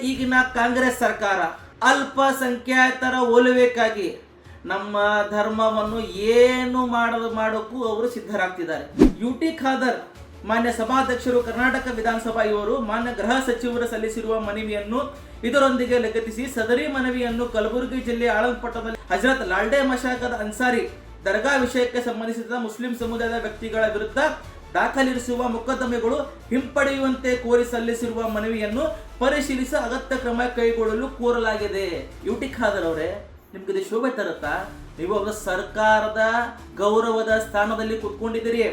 ಈಗಿನ ಕಾಂಗ್ರೆಸ್ ಸರ್ಕಾರ ಅಲ್ಪಸಂಖ್ಯಾತರ ಓಲುವಿಗಾಗಿ ನಮ್ಮ ಧರ್ಮವನ್ನು ಏನು ಮಾಡೋಕ್ಕೂ ಅವರು ಸಿದ್ಧರಾಗ್ತಿದ್ದಾರೆ. ಯುಟಿ ಖಾದರ್ ಮಾನ್ಯ ಸಭಾಧ್ಯಕ್ಷರು ಕರ್ನಾಟಕ ವಿಧಾನಸಭಾ ಇವರು ಮಾನ್ಯ ಗೃಹ ಸಚಿವರು ಸಲ್ಲಿಸಿರುವ ಮನವಿಯನ್ನು ಇದರೊಂದಿಗೆ ಲಗತ್ತಿಸಿ ಸದರಿ ಮನವಿಯನ್ನು ಕಲಬುರಗಿ ಜಿಲ್ಲೆಯ ಆಳಂದ ಪಟ್ಟಣದಲ್ಲಿ ಹಜರತ್ ಲಾಲ್ಡೆ ಮಶಾಕದ ಅನ್ಸಾರಿ ದರ್ಗಾ ವಿಷಯಕ್ಕೆ ಸಂಬಂಧಿಸಿದ ಮುಸ್ಲಿಂ ಸಮುದಾಯದ ವ್ಯಕ್ತಿಗಳ ವಿರುದ್ಧ ದಾಖಲಿರಿಸುವ ಮೊಕದ್ದಮೆಗಳು ಹಿಂಪಡೆಯುವಂತೆ ಕೋರಿ ಸಲ್ಲಿಸಿರುವ ಮನವಿಯನ್ನು ಪರಿಶೀಲಿಸಿ ಅಗತ್ಯ ಕ್ರಮ ಕೈಗೊಳ್ಳಲು ಕೋರಲಾಗಿದೆ. ಯುಟಿ ಖಾದರ್ ಅವರೇ, ನಿಮ್ಗೆ ಇದು ಶೋಭೆ ತರುತ್ತಾ? ನೀವು ಅವರ ಸರ್ಕಾರದ ಗೌರವದ ಸ್ಥಾನದಲ್ಲಿ ಕುತ್ಕೊಂಡಿದ್ದೀರಿ,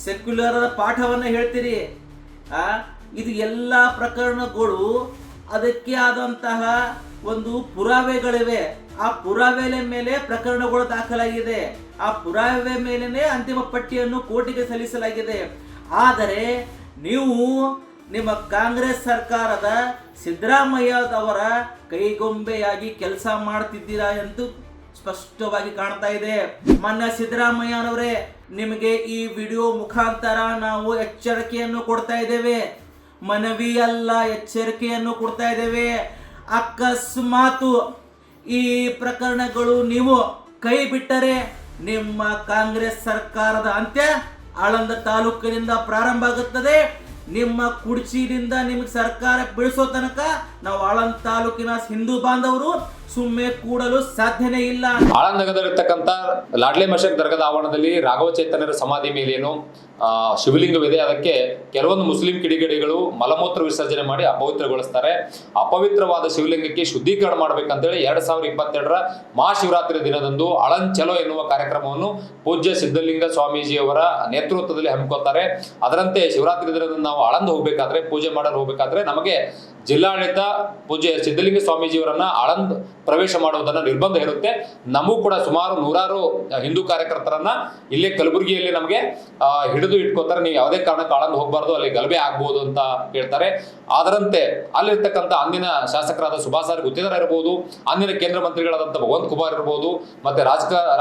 ಸೆಕ್ಯುಲರ್ ಪಾಠವನ್ನು ಹೇಳ್ತೀರಿ. ಇದು ಎಲ್ಲ ಪ್ರಕರಣಗಳು ಅದಕ್ಕೆ ಆದಂತಹ ಒಂದು ಪುರಾವೆಗಳಿವೆ. ಆ ಪುರಾವೆ ಮೇಲೆ ಪ್ರಕರಣಗಳು ದಾಖಲಾಗಿದೆ. ಆ ಪುರಾವೆ ಮೇಲೆನೆ ಅಂತಿಮ ಪಟ್ಟಿಯನ್ನು ಕೋರ್ಟಿಗೆ ಸಲ್ಲಿಸಲಾಗಿದೆ. ಆದರೆ ನೀವು ನಿಮ್ಮ ಕಾಂಗ್ರೆಸ್ ಸರ್ಕಾರದ ಸಿದ್ದರಾಮಯ್ಯದವರ ಕೈಗೊಂಬೆಯಾಗಿ ಕೆಲಸ ಮಾಡ್ತಿದ್ದೀರಾ ಎಂದು ಸ್ಪಷ್ಟವಾಗಿ ಕಾಣ್ತಾ ಇದೆ. ಮಾನ್ಯ ಸಿದ್ದರಾಮಯ್ಯನವರೇ, ನಿಮಗೆ ಈ ವಿಡಿಯೋ ಮುಖಾಂತರ ನಾವು ಎಚ್ಚರಿಕೆಯನ್ನು ಕೊಡ್ತಾ ಇದ್ದೇವೆ. ಮನವಿ ಅಲ್ಲ, ಎಚ್ಚರಿಕೆಯನ್ನು ಕೊಡ್ತಾ ಇದ್ದೇವೆ. ಅಕಸ್ಮಾತ್ ಈ ಪ್ರಕರಣಗಳು ನೀವು ಕೈ ಬಿಟ್ಟರೆ ನಿಮ್ಮ ಕಾಂಗ್ರೆಸ್ ಸರ್ಕಾರದ ಅಂತ್ಯ ಆಳಂದ ತಾಲೂಕಿನಿಂದ ಪ್ರಾರಂಭ ಆಗುತ್ತದೆ. ನಿಮ್ಮ ಕುರ್ಚಿಯಿಂದ ನಿಮಗೆ ಸರ್ಕಾರ ಬೀಳಿಸೋ ತನಕ ನಾವು ಆಳಂದ ತಾಲೂಕಿನ ಹಿಂದೂ ಬಾಂಧವರು ಸುಮ್ಮನೆ ಕೂಡಲು ಸಾಧ್ಯನೇ ಇಲ್ಲ. ಆಳಂದ ನಗರದಲ್ಲಿರ್ತಕ್ಕಂಥ ಲಾಡ್ಲೆ ಮಶಕ್ ದರ್ಗಾದ ಆವರಣದಲ್ಲಿ ರಾಘವ ಚೈತನ್ಯರ ಸಮಾಧಿ ಮೇಲೇನು ಶಿವಲಿಂಗವಿದೆ. ಅದಕ್ಕೆ ಕೆಲವೊಂದು ಮುಸ್ಲಿಂ ಕಿಡಿಗೇಡಿಗಳು ಮಲಮೂತ್ರ ವಿಸರ್ಜನೆ ಮಾಡಿ ಅಪವಿತ್ರಗೊಳಿಸ್ತಾರೆ. ಅಪವಿತ್ರವಾದ ಶಿವಲಿಂಗಕ್ಕೆ ಶುದ್ಧೀಕರಣ ಮಾಡಬೇಕಂತೇಳಿ 2022ರ ಮಹಾಶಿವರಾತ್ರಿ ದಿನದಂದು ಅಳಂದ್ ಚಲೋ ಎನ್ನುವ ಕಾರ್ಯಕ್ರಮವನ್ನು ಪೂಜ್ಯ ಸಿದ್ಧಲಿಂಗ ಸ್ವಾಮೀಜಿಯವರ ನೇತೃತ್ವದಲ್ಲಿ ಹಮ್ಮಿಕೊಳ್ತಾರೆ. ಅದರಂತೆ ಶಿವರಾತ್ರಿ ದಿನದಂದು ನಾವು ಆಳಂದ್ ಹೋಗ್ಬೇಕಾದ್ರೆ, ಪೂಜೆ ಮಾಡಲು ಹೋಗ್ಬೇಕಾದ್ರೆ ನಮಗೆ ಜಿಲ್ಲಾಡಳಿತ ಪೂಜ್ಯ ಸಿದ್ಧಲಿಂಗ ಸ್ವಾಮೀಜಿಯವರನ್ನ ಆಳಂದ್ ಪ್ರವೇಶ ಮಾಡುವುದನ್ನ ನಿರ್ಬಂಧ ಇರುತ್ತೆ. ನಮಗೂ ಕೂಡ ಸುಮಾರು 100 ಹಿಂದೂ ಕಾರ್ಯಕರ್ತರನ್ನ ಇಲ್ಲೇ ಕಲಬುರಗಿಯಲ್ಲಿ ನಮಗೆ ಹಿಡಿದು ಇಟ್ಕೋತಾರೆ. ನೀವು ಯಾವುದೇ ಕಾರಣಕ್ಕೆ ಆಳಂದ್ ಹೋಗಬಾರ್ದು, ಅಲ್ಲಿ ಗಲಭೆ ಆಗ್ಬಹುದು ಅಂತ ಹೇಳ್ತಾರೆ. ಅದರಂತೆ ಅಲ್ಲಿರ್ತಕ್ಕಂಥ ಅಂದಿನ ಶಾಸಕರಾದ ಸುಭಾಸಾರಿ ಗುತ್ತಿದಾರ್ ಇರಬಹುದು, ಅಂದಿನ ಕೇಂದ್ರ ಮಂತ್ರಿಗಳಾದಂಥ ಭಗವಂತ ಕುಮಾರ್ ಇರಬಹುದು, ಮತ್ತೆ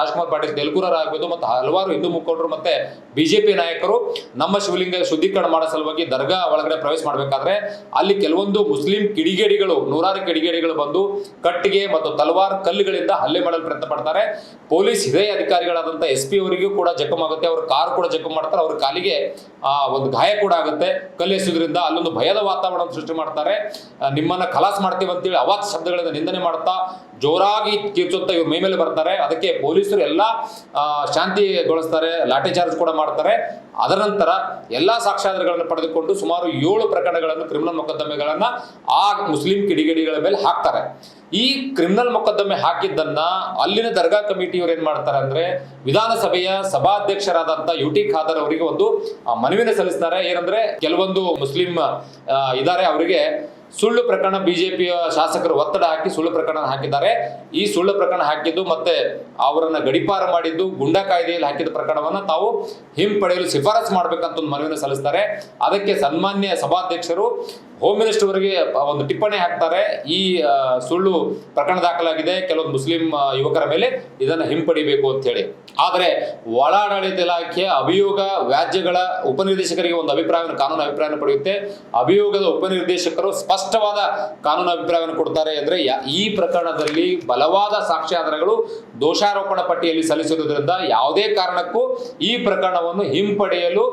ರಾಜ್ಕುಮಾರ್ ಪಾಟೀಲ್ ತೆಲುಗುರರ್ ಆಗ್ಬೋದು, ಮತ್ತೆ ಹಲವಾರು ಹಿಂದೂ ಮುಖಂಡರು ಮತ್ತೆ ಬಿಜೆಪಿ ನಾಯಕರು ನಮ್ಮ ಶಿವಲಿಂಗ ಶುದ್ಧೀಕರಣ ಮಾಡೋ ಸಲುವಾಗಿ ದರ್ಗಾ ಒಳಗಡೆ ಪ್ರವೇಶ ಮಾಡಬೇಕಾದ್ರೆ ಅಲ್ಲಿ ಕೆಲವೊಂದು ಮುಸ್ಲಿಂ ಕಿಡಿಗೇಡಿಗಳು 100 ಕಿಡಿಗೇಡಿಗಳು ಬಂದು ಕಟ್ಟಿಗೆ ಮತ್ತು ತಲವಾರ್ ಕಲ್ಲುಗಳಿಂದ ಹಲ್ಲೆ ಮಾಡಲು ಪ್ರಯತ್ನ ಪಡ್ತಾರೆ. ಪೊಲೀಸ್ ಹಿರಿಯ ಅಧಿಕಾರಿಗಳಾದಂಥ SP ಅವರಿಗೂ ಕೂಡ ಜಖಮ್ ಆಗುತ್ತೆ. ಅವ್ರ ಕಾರ್ ಕೂಡ ಜಖಮ್ ಮಾಡ್ತಾರೆ. ಅವ್ರ ಕಾಲಿಗೆ ಒಂದು ಗಾಯ ಕೂಡ ಆಗುತ್ತೆ. ಕಲ್ಲು ಎಸೆಯೋದ್ರಿಂದ ಅಲ್ಲೊಂದು ಭಯದ ವಾತಾವರಣ ಸೃಷ್ಟಿ ಮಾಡ್ತಾರೆ. ನಿಮ್ಮನ್ನ ಖಲಾಸ್ ಮಾಡ್ತೀವಿ ಅಂತೇಳಿ ಅವಾಚ್ಯ ಶಬ್ದಗಳಿಂದ ನಿಂದನೆ ಮಾಡ್ತಾ ಜೋರಾಗಿ ಕಿರ್ಚುತ್ತ ಇವ್ರ ಮೈ ಮೇಲೆ ಬರ್ತಾರೆ. ಅದಕ್ಕೆ ಪೊಲೀಸರು ಎಲ್ಲ ಶಾಂತಿಗೊಳಿಸ್ತಾರೆ, ಲಾಠಿ ಚಾರ್ಜ್ ಕೂಡ ಮಾಡ್ತಾರೆ. ಅದರ ನಂತರ ಎಲ್ಲಾ ಸಾಕ್ಷ್ಯಾಧಾರಗಳನ್ನು ಪಡೆದುಕೊಂಡು ಸುಮಾರು 7 ಪ್ರಕರಣಗಳನ್ನು, ಕ್ರಿಮಿನಲ್ ಮೊಕದ್ದಮೆಗಳನ್ನ ಆ ಮುಸ್ಲಿಂ ಕಿಡಿಗೇಡಿಗಳ ಮೇಲೆ ಹಾಕ್ತಾರೆ. ಈ ಕ್ರಿಮಿನಲ್ ಮೊಕದ್ದಮೆ ಹಾಕಿದ್ದನ್ನ ಅಲ್ಲಿನ ದರ್ಗಾ ಕಮಿಟಿಯವರು ಏನ್ ಮಾಡ್ತಾರೆ ಅಂದ್ರೆ, ವಿಧಾನಸಭೆಯ ಸಭಾಧ್ಯಕ್ಷರಾದಂತ ಯುಟಿ ಖಾದರ್ ಅವರಿಗೆ ಒಂದು ಮನವಿನ ಸಲ್ಲಿಸ್ತಾರೆ. ಏನಂದ್ರೆ, ಕೆಲವೊಂದು ಮುಸ್ಲಿಂ ಇದಾರೆ, ಅವರಿಗೆ ಸುಳ್ಳು ಪ್ರಕರಣ ಬಿಜೆಪಿಯ ಶಾಸಕರು ಒತ್ತಡ ಹಾಕಿ ಸುಳ್ಳು ಪ್ರಕರಣ ಹಾಕಿದ್ದಾರೆ. ಈ ಸುಳ್ಳು ಪ್ರಕರಣ ಹಾಕಿದ್ದು ಮತ್ತೆ ಅವರನ್ನ ಗಡಿಪಾರ ಮಾಡಿದ್ದು, ಗುಂಡಾ ಕಾಯ್ದೆಯಲ್ಲಿ ಹಾಕಿದ ಪ್ರಕರಣವನ್ನ ತಾವು ಹಿಂಪಡೆಯಲು ಶಿಫಾರಸು ಮಾಡ್ಬೇಕಂತ ಒಂದು ಮನವಿಯನ್ನು ಸಲ್ಲಿಸ್ತಾರೆ. ಅದಕ್ಕೆ ಸನ್ಮಾನ್ಯ ಸಭಾಧ್ಯಕ್ಷರು ಹೋಮ್ ಮಿನಿಸ್ಟರ್ ಅವರಿಗೆ ಒಂದು ಟಿಪ್ಪಣಿ ಹಾಕ್ತಾರೆ. ಈ ಸುಳ್ಳು ಪ್ರಕರಣ ದಾಖಲಾಗಿದೆ ಕೆಲವೊಂದು ಮುಸ್ಲಿಂ ಯುವಕರ ಮೇಲೆ, ಇದನ್ನ ಹಿಂಪಡಿಬೇಕು ಅಂತ ಹೇಳಿ. ಆದರೆ ಒಳಾಡಳಿತ ಇಲಾಖೆಯ ಅಭಿಯೋಗ ವ್ಯಾಜ್ಯಗಳ ಉಪನಿರ್ದೇಶಕರಿಗೆ ಒಂದು ಕಾನೂನು ಅಭಿಪ್ರಾಯವನ್ನು ಪಡೆಯುತ್ತೆ. ಅಭಿಯೋಗದ ಉಪನಿರ್ದೇಶಕರು ಸ್ಪಷ್ಟವಾದ ಕಾನೂನು ಅಭಿಪ್ರಾಯವನ್ನು ಕೊಡ್ತಾರೆ. ಅಂದ್ರೆ ಈ ಪ್ರಕರಣದಲ್ಲಿ ಬಲವಾದ ಸಾಕ್ಷ್ಯಾಧಾರಗಳು ದೋಷಾರೋಪಣ ಪಟ್ಟಿಯಲ್ಲಿ ಸಲ್ಲಿಸಿರುವುದರಿಂದ ಯಾವುದೇ ಕಾರಣಕ್ಕೂ ಈ ಪ್ರಕರಣವನ್ನು ಹಿಂಪಡೆಯಲು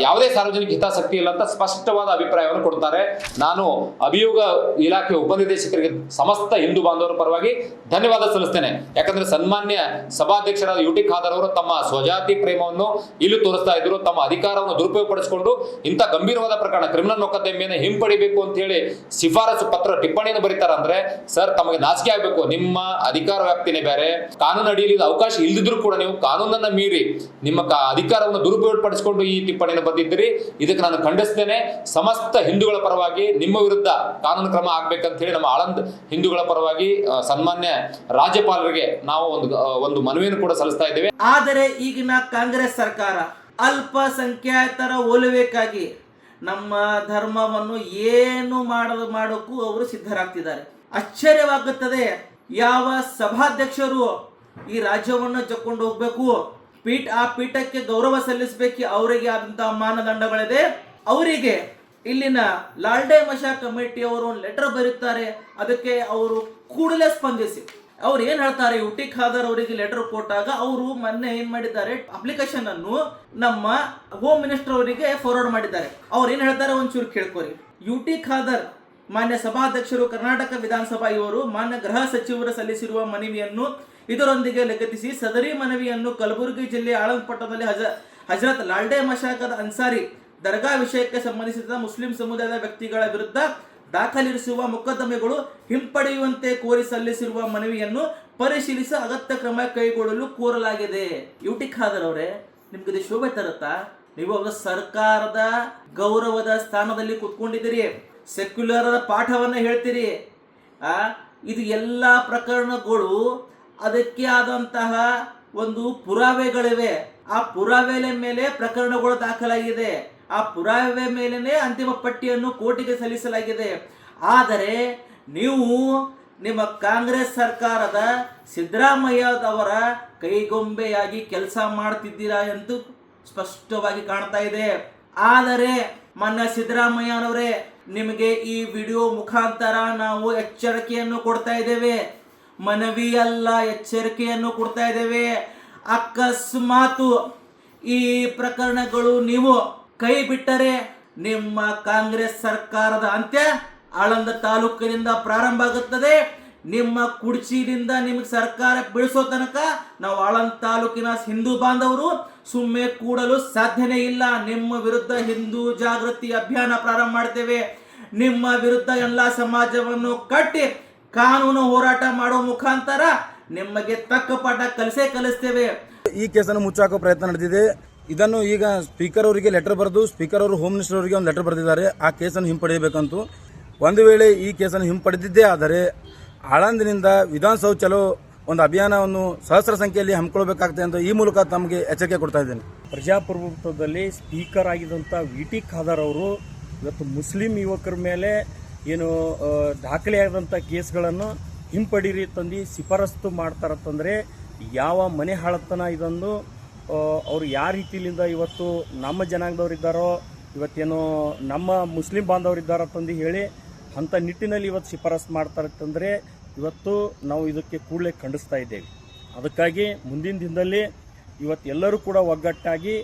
ಯಾವುದೇ ಸಾರ್ವಜನಿಕ ಹಿತಾಸಕ್ತಿ ಇಲ್ಲ ಅಂತ ಸ್ಪಷ್ಟವಾದ ಅಭಿಪ್ರಾಯವನ್ನು ಕೊಡ್ತಾರೆ. ನಾನು ಅಭಿಯೋಗ ಇಲಾಖೆ ಉಪನಿರ್ದೇಶಕರಿಗೆ ಸಮಸ್ತ ಹಿಂದೂ ಬಾಂಧವರ ಪರವಾಗಿ ಧನ್ಯವಾದ ಸಲ್ಲಿಸ್ತೇನೆ. ಯಾಕಂದ್ರೆ ಸನ್ಮಾನ್ಯ ಸಭಾಧ್ಯಕ್ಷರಾದ ಯುಟಿ ಖಾದರ್ ಅವರು ತಮ್ಮ ಸ್ವಜಾತಿ ಪ್ರೇಮವನ್ನು ಇಲ್ಲಿ ತೋರಿಸ್ತಾ ಇದ್ರು. ತಮ್ಮ ಅಧಿಕಾರವನ್ನು ದುರುಪಯೋಗಪಡಿಸಿಕೊಂಡು ಇಂಥ ಗಂಭೀರವಾದ ಪ್ರಕರಣ ಕ್ರಿಮಿನಲ್ ಮೊಕದ್ದಮೆಯನ್ನು ಹಿಂಪಡಿಬೇಕು ಅಂತ ಹೇಳಿ ಶಿಫಾರಸು ಪತ್ರ ಟಿಪ್ಪಣಿಯನ್ನು ಬರೀತಾರೆ. ಅಂದ್ರೆ ಸರ್, ತಮಗೆ ನಾಚಿಕೆ ಆಗಬೇಕು. ನಿಮ್ಮ ಅಧಿಕಾರ ವ್ಯಾಪ್ತಿನೇ ಬೇರೆ, ಕಾನೂನು ಅಡಿಯಲ್ಲಿ ಅವಕಾಶ ಇಲ್ದಿದ್ರು ಕೂಡ ನೀವು ಕಾನೂನನ್ನ ಮೀರಿ ನಿಮ್ಮ ಅಧಿಕಾರವನ್ನು ದುರುಪಯೋಗಪಡಿಸಿಕೊಂಡು ಈ ಟಿಪ್ಪಣಿಯನ್ನು ಬರೆದಿದ್ದೀರಿ. ಇದಕ್ಕೆ ನಾನು ಖಂಡಿಸ್ತೇನೆ. ಸಮಸ್ತ ಹಿಂದೂಗಳ ಪರವಾಗಿ ನಿಮ್ಮ ವಿರುದ್ಧ ಕಾನೂನು ಕ್ರಮ ಆಗ್ಬೇಕಂತ ಹೇಳಿ ನಮ್ಮ ಆಳಂದ್ ಹಿಂದೂಗಳ ಪರವಾಗಿ ಸನ್ಮಾನ್ಯ ರಾಜ್ಯಪಾಲರಿಗೆ ನಾವು ಒಂದು ಮನವಿಯನ್ನು ಕೂಡ ಸಲ್ಲಿಸ್ತಾ ಇದ್ದೇವೆ. ಆದರೆ ಈಗಿನ ಕಾಂಗ್ರೆಸ್ ಸರ್ಕಾರ ಅಲ್ಪಸಂಖ್ಯಾತರ ಓಲುವಿಗಾಗಿ ನಮ್ಮ ಧರ್ಮವನ್ನು ಏನು ಮಾಡೋಕ್ಕೂ ಅವರು ಸಿದ್ಧರಾಗ್ತಿದ್ದಾರೆ. ಆಶ್ಚರ್ಯವಾಗುತ್ತದೆ. ಯಾವ ಸಭಾಧ್ಯಕ್ಷರು ಈ ರಾಜ್ಯವನ್ನು ಜಕ್ಕೊಂಡು ಹೋಗ್ಬೇಕು, ಆ ಪೀಠಕ್ಕೆ ಗೌರವ ಸಲ್ಲಿಸಬೇಕು, ಅವರಿಗೆ ಆದಂತಹ ಮಾನದಂಡಗಳಿದೆ. ಅವರಿಗೆ ಇಲ್ಲಿನ ಲಾಲ್ಡೆ ಮಶಾ ಕಮಿಟಿಯವರು ಒಂದು ಲೆಟರ್ ಬರೀತಾರೆ. ಅದಕ್ಕೆ ಅವರು ಕೂಡಲೇ ಸ್ಪಂದಿಸಿ ಅವ್ರು ಏನ್ ಹೇಳ್ತಾರೆ, ಯುಟಿ ಖಾದರ್ ಅವರಿಗೆ ಲೆಟರ್ ಕೊಟ್ಟಾಗ ಅವರು ಮೊನ್ನೆ ಏನ್ ಮಾಡಿದ್ದಾರೆ, ಅಪ್ಲಿಕೇಶನ್ ಅನ್ನು ನಮ್ಮ ಹೋಮ್ ಮಿನಿಸ್ಟರ್ ಅವರಿಗೆ ಫಾರ್ವರ್ಡ್ ಮಾಡಿದ್ದಾರೆ. ಅವ್ರು ಏನ್ ಹೇಳ್ತಾರೆ ಒಂಚೂರು ಕೇಳ್ಕೊರಿ. ಯುಟಿ ಖಾದರ್ ಮಾನ್ಯ ಸಭಾಧ್ಯಕ್ಷರು ಕರ್ನಾಟಕ ವಿಧಾನಸಭಾ ಇವರು ಮಾನ್ಯ ಗೃಹ ಸಚಿವರು ಸಲ್ಲಿಸಿರುವ ಮನವಿಯನ್ನು ಇದರೊಂದಿಗೆ ಲಗತ್ತಿಸಿ ಸದರಿ ಮನವಿಯನ್ನು ಕಲಬುರಗಿ ಜಿಲ್ಲೆಯ ಆಳಂದ್ ಪಟ್ಟಣದಲ್ಲಿ ಹಜರತ್ ಲಾಲ್ಡೆ ಮಶಾಕದ ಅನ್ಸಾರಿ ದರ್ಗಾ ವಿಷಯಕ್ಕೆ ಸಂಬಂಧಿಸಿದ ಮುಸ್ಲಿಂ ಸಮುದಾಯದ ವ್ಯಕ್ತಿಗಳ ವಿರುದ್ಧ ದಾಖಲಿರಿಸುವ ಮೊಕದ್ದಮೆಗಳು ಹಿಂಪಡೆಯುವಂತೆ ಕೋರಿ ಸಲ್ಲಿಸಿರುವ ಮನವಿಯನ್ನು ಪರಿಶೀಲಿಸಿ ಅಗತ್ಯ ಕ್ರಮ ಕೈಗೊಳ್ಳಲು ಕೋರಲಾಗಿದೆ. ಯುಟಿ ಖಾದರ್ ಅವರೇ, ನಿಮ್ಗೆ ಇದು ಶೋಭೆ ತರುತ್ತಾ? ನೀವು ಅವರ ಸರ್ಕಾರದ ಗೌರವದ ಸ್ಥಾನದಲ್ಲಿ ಕೂತ್ಕೊಂಡಿದ್ದೀರಿ, ಸೆಕ್ಯುಲರ್ ಪಾಠವನ್ನ ಹೇಳ್ತೀರಿ. ಇದು ಎಲ್ಲ ಪ್ರಕರಣಗಳು ಅದಕ್ಕೆ ಆದಂತಹ ಒಂದು ಪುರಾವೆಗಳಿವೆ. ಆ ಪುರಾವೆ ಮೇಲೆ ಪ್ರಕರಣಗಳು ದಾಖಲಾಗಿದೆ. ಆ ಪುರಾವೆ ಮೇಲೆನೆ ಅಂತಿಮ ಪಟ್ಟಿಯನ್ನು ಕೋರ್ಟಿಗೆ ಸಲ್ಲಿಸಲಾಗಿದೆ. ಆದರೆ ನೀವು ನಿಮ್ಮ ಕಾಂಗ್ರೆಸ್ ಸರ್ಕಾರದ ಸಿದ್ದರಾಮಯ್ಯದವರ ಕೈಗೊಂಬೆಯಾಗಿ ಕೆಲಸ ಮಾಡ್ತಿದ್ದೀರಾ ಎಂದು ಸ್ಪಷ್ಟವಾಗಿ ಕಾಣ್ತಾ ಇದೆ. ಆದರೆ ಮಾನ್ಯ ಸಿದ್ದರಾಮಯ್ಯನವರೇ, ನಿಮಗೆ ಈ ವಿಡಿಯೋ ಮುಖಾಂತರ ನಾವು ಎಚ್ಚರಿಕೆಯನ್ನು ಕೊಡ್ತಾ ಇದ್ದೇವೆ. ಮನವಿ ಅಲ್ಲ, ಎಚ್ಚರಿಕೆಯನ್ನು ಕೊಡ್ತಾ ಇದ್ದೇವೆ. ಅಕಸ್ಮಾತ್ ಈ ಪ್ರಕರಣಗಳು ನೀವು ಕೈ ಬಿಟ್ಟರೆ ನಿಮ್ಮ ಕಾಂಗ್ರೆಸ್ ಸರ್ಕಾರದ ಅಂತ್ಯ ಆಳಂದ ತಾಲೂಕಿನಿಂದ ಪ್ರಾರಂಭ ಆಗುತ್ತದೆ. ನಿಮ್ಮ ಕುರ್ಚಿಯಿಂದ ನಿಮಗೆ ಸರ್ಕಾರ ಬೀಳಿಸೋ ತನಕ ನಾವು ಆಳಂದ ತಾಲೂಕಿನ ಹಿಂದೂ ಬಾಂಧವರು ಸುಮ್ಮನೆ ಕೂಡಲು ಸಾಧ್ಯನೇ ಇಲ್ಲ. ನಿಮ್ಮ ವಿರುದ್ಧ ಹಿಂದೂ ಜಾಗೃತಿ ಅಭಿಯಾನ ಪ್ರಾರಂಭ ಮಾಡ್ತೇವೆ. ನಿಮ್ಮ ವಿರುದ್ಧ ಎಲ್ಲ ಸಮಾಜವನ್ನು ಕಟ್ಟಿ ಕಾನೂನು ಹೋರಾಟ ಮಾಡೋ ಮುಖಾಂತರ ನಿಮಗೆ ತಕ್ಕ ಪಾಠ ಕಲಿಸ್ತೇವೆ. ಈ ಕೇಸನ್ನು ಮುಚ್ಚಾಕೋ ಪ್ರಯತ್ನ ನಡೆದಿದೆ. ಇದನ್ನು ಈಗ ಸ್ಪೀಕರ್ ಅವರಿಗೆ ಲೆಟರ್ ಬರೆದು ಸ್ಪೀಕರ್ ಅವರು ಹೋಮ್ ಮಿನಿಸ್ಟರ್ ಅವರಿಗೆ ಒಂದು ಲೆಟರ್ ಬರೆದಿದ್ದಾರೆ. ಆ ಕೇಸನ್ನು ಹಿಂಪಡೆಯಬೇಕಂತೂ. ಒಂದು ವೇಳೆ ಈ ಕೇಸನ್ನು ಹಿಂಪಡೆದಿದ್ದೇ ಆದರೆ ಆಳಂದಿನಿಂದ ವಿಧಾನಸೌಧ ಚಲೋ ಒಂದು ಅಭಿಯಾನವನ್ನು ಸಹಸ್ರ ಸಂಖ್ಯೆಯಲ್ಲಿ ಹಮ್ಮಿಕೊಳ್ಬೇಕಾಗ್ತದೆ ಅಂತ ಈ ಮೂಲಕ ತಮಗೆ ಎಚ್ಚರಿಕೆ ಕೊಡ್ತಾ ಇದ್ದೇನೆ. ಪ್ರಜಾಪ್ರಭುತ್ವದಲ್ಲಿ ಸ್ಪೀಕರ್ ಆಗಿದ್ದಂಥ ಯುಟಿ ಖಾದರ್ ಅವರು ಇವತ್ತು ಮುಸ್ಲಿಂ ಯುವಕರ ಮೇಲೆ ಏನು ದಾಖಲೆಯಾದಂಥ ಕೇಸ್ಗಳನ್ನು ಹಿಂಪಡೀರಿ ತಂದು ಶಿಫಾರಸ್ತು ಮಾಡ್ತಾರಂತಂದರೆ ಯಾವ ಮನೆ ಹಾಳತನ ಇದನ್ನು ಅವರು ಯಾವ ರೀತಿಯಿಂದ ಇವತ್ತು ನಮ್ಮ ಜನಾಂಗದವರಿದ್ದಾರೋ, ಇವತ್ತೇನೋ ನಮ್ಮ ಮುಸ್ಲಿಂ ಬಾಂಧವರಿದ್ದಾರೋ ತಂದು ಹೇಳಿ ಅಂಥ ನಿಟ್ಟಿನಲ್ಲಿ ಇವತ್ತು ಶಿಫಾರಸ್ಸು ಮಾಡ್ತಾರಂತಂದರೆ ಇವತ್ತು ನಾವು ಇದಕ್ಕೆ ಕೂಡಲೇ ಖಂಡಿಸ್ತಾ ಇದ್ದೇವೆ. ಅದಕ್ಕಾಗಿ ಮುಂದಿನ ದಿನದಲ್ಲಿ ಇವತ್ತು ಎಲ್ಲರೂ ಕೂಡ ಒಗ್ಗಟ್ಟಾಗಿ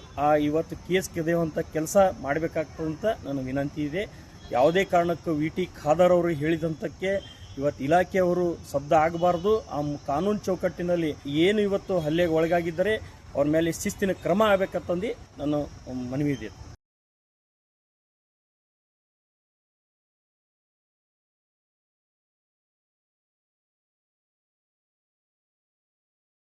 ಇವತ್ತು ಕೇಸ್ ಕೆದೆಯುವಂಥ ಕೆಲಸ ಮಾಡಬೇಕಾಗ್ತದಂತ ನನ್ನ ವಿನಂತಿ ಇದೆ. ಯಾವುದೇ ಕಾರಣಕ್ಕೂ ಯುಟಿ ಖಾದರ್ ಅವರು ಹೇಳಿದಂಥಕ್ಕೆ ಇವತ್ತು ಇಲಾಖೆಯವರು ಶಬ್ದ ಆಗಬಾರ್ದು. ಆ ಕಾನೂನು ಚೌಕಟ್ಟಿನಲ್ಲಿ ಏನು ಇವತ್ತು ಹಲ್ಲೆಗೆ ಒಳಗಾಗಿದ್ದರೆ ಅವ್ರ ಮೇಲೆ ಶಿಸ್ತಿನ ಕ್ರಮ ಆಗಬೇಕಂತಂದು ನನ್ನ ಮನವಿ ಇದೆ.